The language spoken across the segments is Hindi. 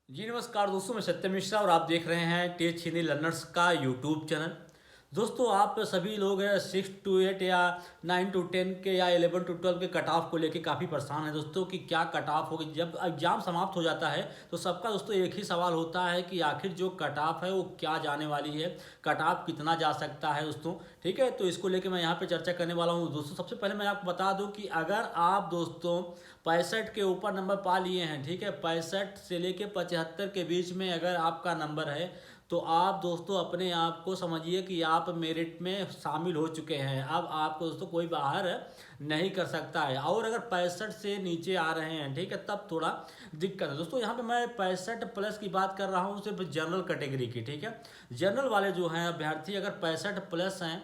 जी नमस्कार दोस्तों, मैं सत्यम मिश्रा और आप देख रहे हैं टेच हिंदी लर्नर्स का यूट्यूब चैनल। दोस्तों, आप सभी लोग 6 to 8 या 9 to 10 के या 11 to 12 के कट ऑफ को लेके काफ़ी परेशान हैं दोस्तों कि क्या कट ऑफ होगी। जब एग्जाम समाप्त हो जाता है तो सबका दोस्तों एक ही सवाल होता है कि आखिर जो कट ऑफ है वो क्या जाने वाली है, कट ऑफ कितना जा सकता है दोस्तों। ठीक है, तो इसको लेके मैं यहाँ पे चर्चा करने वाला हूँ दोस्तों। सबसे पहले मैं आपको बता दूँ कि अगर आप दोस्तों 65 के ऊपर नंबर पा लिए हैं, ठीक है, 65 से लेके 75 के बीच में अगर आपका नंबर है तो आप दोस्तों अपने आप को समझिए कि आप मेरिट में शामिल हो चुके हैं। अब आपको दोस्तों कोई बाहर नहीं कर सकता है। और अगर 65 से नीचे आ रहे हैं, ठीक है, तब थोड़ा दिक्कत है दोस्तों। यहाँ पे मैं 65 प्लस की बात कर रहा हूँ सिर्फ जनरल कैटेगरी की। ठीक है, जनरल वाले जो हैं अभ्यर्थी अगर 65 प्लस हैं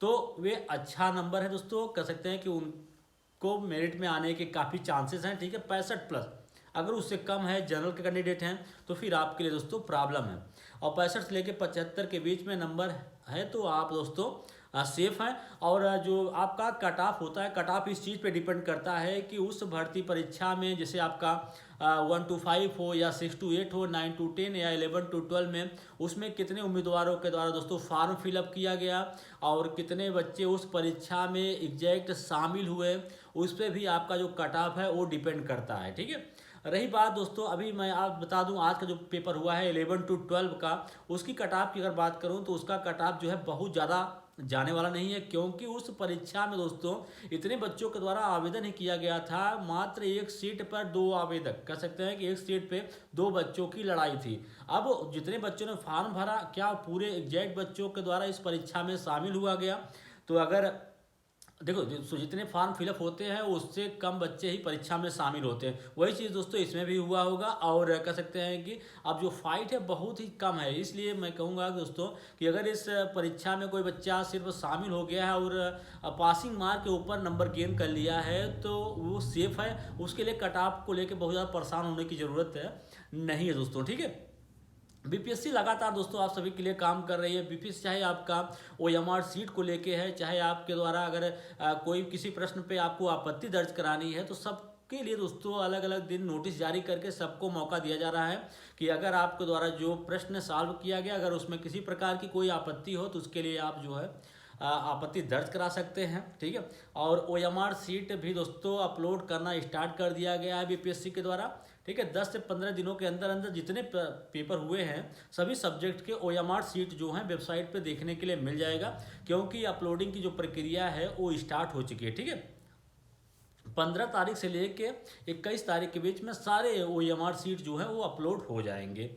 तो वे अच्छा नंबर है दोस्तों, कह सकते हैं कि उनको मेरिट में आने के काफ़ी चांसेस हैं। ठीक है, 65 प्लस। अगर उससे कम है, जनरल के कैंडिडेट हैं, तो फिर आपके लिए दोस्तों प्रॉब्लम है। और 65 से लेकर 75 के बीच में नंबर है तो आप दोस्तों सेफ हैं। और जो आपका कट ऑफ होता है, कट ऑफ इस चीज़ पे डिपेंड करता है कि उस भर्ती परीक्षा में जैसे आपका 1 to 5 हो या 6 to 8 हो, 9 to 10 या 11 to 12 में, उसमें कितने उम्मीदवारों के द्वारा दोस्तों फॉर्म फिलअप किया गया और कितने बच्चे उस परीक्षा में एग्जैक्ट शामिल हुए, उस पर भी आपका जो कट ऑफ है वो डिपेंड करता है। ठीक है, रही बात दोस्तों, अभी मैं आप बता दूं आज का जो पेपर हुआ है 11 to 12 का, उसकी कट ऑफ की अगर बात करूं तो उसका कट ऑफ जो है बहुत ज़्यादा जाने वाला नहीं है, क्योंकि उस परीक्षा में दोस्तों इतने बच्चों के द्वारा आवेदन ही किया गया था। मात्र एक सीट पर दो आवेदक, कह सकते हैं कि एक सीट पे दो बच्चों की लड़ाई थी। अब जितने बच्चों ने फॉर्म भरा, क्या पूरे एग्जैक्ट बच्चों के द्वारा इस परीक्षा में शामिल हुआ गया? तो अगर देखो जितने फॉर्म फिलअप होते हैं उससे कम बच्चे ही परीक्षा में शामिल होते हैं। वही चीज़ दोस्तों इसमें भी हुआ होगा। और कह सकते हैं कि अब जो फाइट है बहुत ही कम है। इसलिए मैं कहूँगा दोस्तों कि अगर इस परीक्षा में कोई बच्चा सिर्फ शामिल हो गया है और पासिंग मार्क के ऊपर नंबर गेन कर लिया है तो वो सेफ है। उसके लिए कट ऑफ को लेकर बहुत ज़्यादा परेशान होने की ज़रूरत नहीं है दोस्तों। ठीक है, बीपीएससी लगातार दोस्तों आप सभी के लिए काम कर रही है। बीपीएससी चाहे आपका ओएमआर सीट को लेके है, चाहे आपके द्वारा अगर कोई किसी प्रश्न पे आपको आपत्ति दर्ज करानी है, तो सबके लिए दोस्तों अलग अलग दिन नोटिस जारी करके सबको मौका दिया जा रहा है कि अगर आपके द्वारा जो प्रश्न सॉल्व किया गया, अगर उसमें किसी प्रकार की कोई आपत्ति हो तो उसके लिए आप जो है आपत्ति दर्ज करा सकते हैं। ठीक है, और ओएमआर सीट भी दोस्तों अपलोड करना स्टार्ट कर दिया गया है बीपीएससी के द्वारा। ठीक है, 10 से 15 दिनों के अंदर अंदर जितने पेपर हुए हैं सभी सब्जेक्ट के ओएमआर सीट जो हैं वेबसाइट पे देखने के लिए मिल जाएगा, क्योंकि अपलोडिंग की जो प्रक्रिया है वो स्टार्ट हो चुकी है। ठीक है, 15 तारीख से लेके 21 तारीख के बीच में सारे ओएमआर सीट जो हैं वो अपलोड हो जाएंगे।